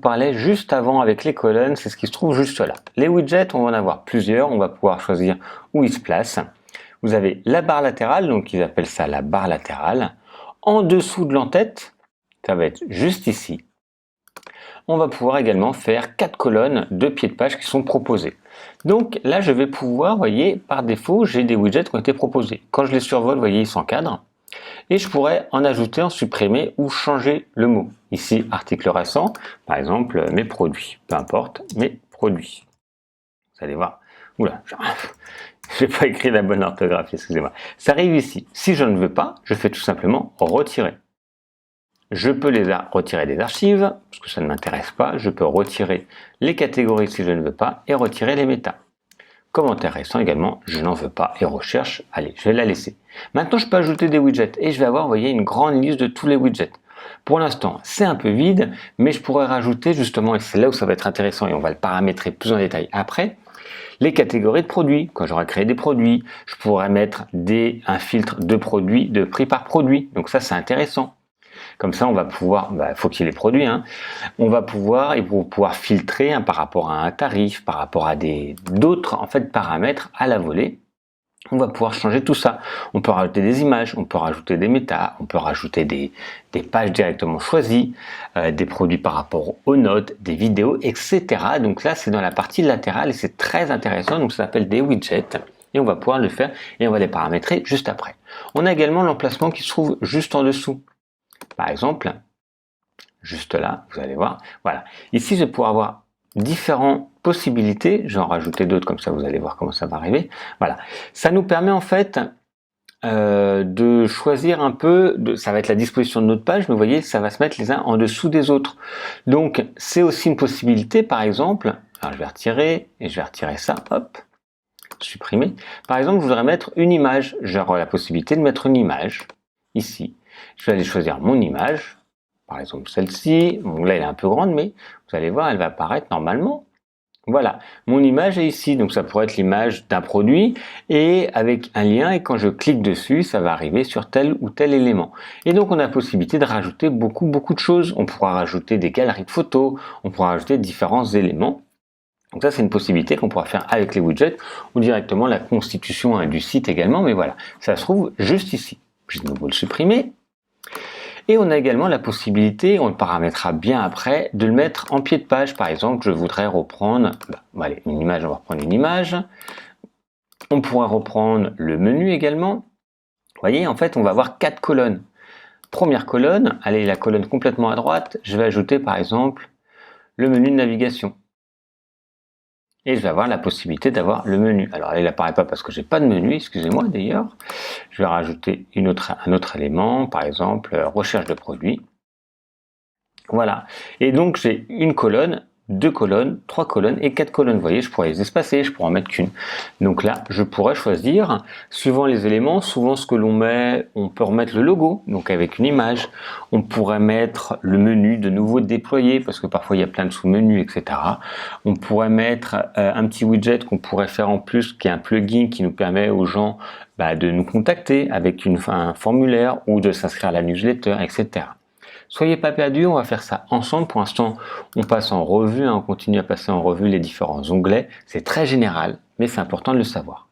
parlais juste avant avec les colonnes, c'est ce qui se trouve juste là. Les widgets, on va en avoir plusieurs, on va pouvoir choisir où ils se placent. Vous avez la barre latérale, donc ils appellent ça la barre latérale. En dessous de l'entête, ça va être juste ici. On va pouvoir également faire 4 colonnes de pieds de page qui sont proposées. Donc là, je vais pouvoir, vous voyez, par défaut, j'ai des widgets qui ont été proposés. Quand je les survole, vous voyez, ils s'encadrent. Et je pourrais en ajouter, en supprimer ou changer le mot. Ici, article récent, par exemple, mes produits. Peu importe, mes produits. Vous allez voir. Oula, je n'ai pas écrit la bonne orthographe, excusez-moi. Ça arrive ici. Si je ne veux pas, je fais tout simplement retirer. Je peux les retirer des archives, parce que ça ne m'intéresse pas. Je peux retirer les catégories si je ne veux pas et retirer les méta. Commentaire récent également, je n'en veux pas et recherche, allez, je vais la laisser. Maintenant, je peux ajouter des widgets et je vais avoir, vous voyez, une grande liste de tous les widgets. Pour l'instant, c'est un peu vide, mais je pourrais rajouter justement, et c'est là où ça va être intéressant et on va le paramétrer plus en détail après, les catégories de produits. Quand j'aurai créé des produits, je pourrais mettre un filtre de produits, de prix par produit. Donc ça, c'est intéressant. Comme ça, on va pouvoir, faut qu'il y ait les produits, hein. On va pouvoir, filtrer par rapport à un tarif, par rapport à d'autres en fait paramètres à la volée. On va pouvoir changer tout ça. On peut rajouter des images, on peut rajouter des méta, on peut rajouter des pages directement choisies, des produits par rapport aux notes, des vidéos, etc. Donc là, c'est dans la partie latérale et c'est très intéressant. Donc ça s'appelle des widgets. Et on va pouvoir le faire et on va les paramétrer juste après. On a également l'emplacement qui se trouve juste en dessous. Par exemple, juste là, vous allez voir, voilà. Ici, je vais pouvoir avoir différentes possibilités. Je vais en rajouter d'autres, comme ça vous allez voir comment ça va arriver. Voilà. Ça nous permet en fait de choisir un peu, ça va être la disposition de notre page, mais vous voyez, ça va se mettre les uns en dessous des autres. Donc, c'est aussi une possibilité, par exemple, alors je vais retirer, et je vais retirer ça, hop, supprimer. Par exemple, je voudrais mettre une image. J'aurai la possibilité de mettre une image, ici. Je vais aller choisir mon image, par exemple celle-ci. Bon, là, elle est un peu grande, mais vous allez voir, elle va apparaître normalement. Voilà, mon image est ici, donc ça pourrait être l'image d'un produit et avec un lien, et quand je clique dessus, ça va arriver sur tel ou tel élément. Et donc on a la possibilité de rajouter beaucoup de choses. On pourra rajouter des galeries de photos, on pourra rajouter différents éléments. Donc ça, c'est une possibilité qu'on pourra faire avec les widgets ou directement la constitution du site également, mais voilà, ça se trouve juste ici. Je vais de nouveau le supprimer. Et on a également la possibilité, on le paramétrera bien après, de le mettre en pied de page. Par exemple, je voudrais reprendre, allez, une image, on va reprendre une image. On pourra reprendre le menu également. Vous voyez, en fait, on va avoir 4 colonnes. Première colonne, allez, la colonne complètement à droite, je vais ajouter par exemple le menu de navigation. Et je vais avoir la possibilité d'avoir le menu. Alors là, il n'apparaît pas parce que j'ai pas de menu, excusez-moi d'ailleurs. Je vais rajouter un autre élément, par exemple, recherche de produits. Voilà. Et donc, j'ai une colonne, 2 colonnes, 3 colonnes et 4 colonnes. Vous voyez, je pourrais les espacer, je pourrais en mettre qu'une. Donc là, je pourrais choisir, suivant les éléments, souvent ce que l'on met, on peut remettre le logo, donc avec une image. On pourrait mettre le menu de nouveau déployé, parce que parfois il y a plein de sous-menus, etc. On pourrait mettre un petit widget qu'on pourrait faire en plus, qui est un plugin qui nous permet aux gens de nous contacter avec un formulaire ou de s'inscrire à la newsletter, etc. Soyez pas perdus, on va faire ça ensemble. Pour l'instant, on passe en revue, on continue à passer en revue les différents onglets. C'est très général, mais c'est important de le savoir.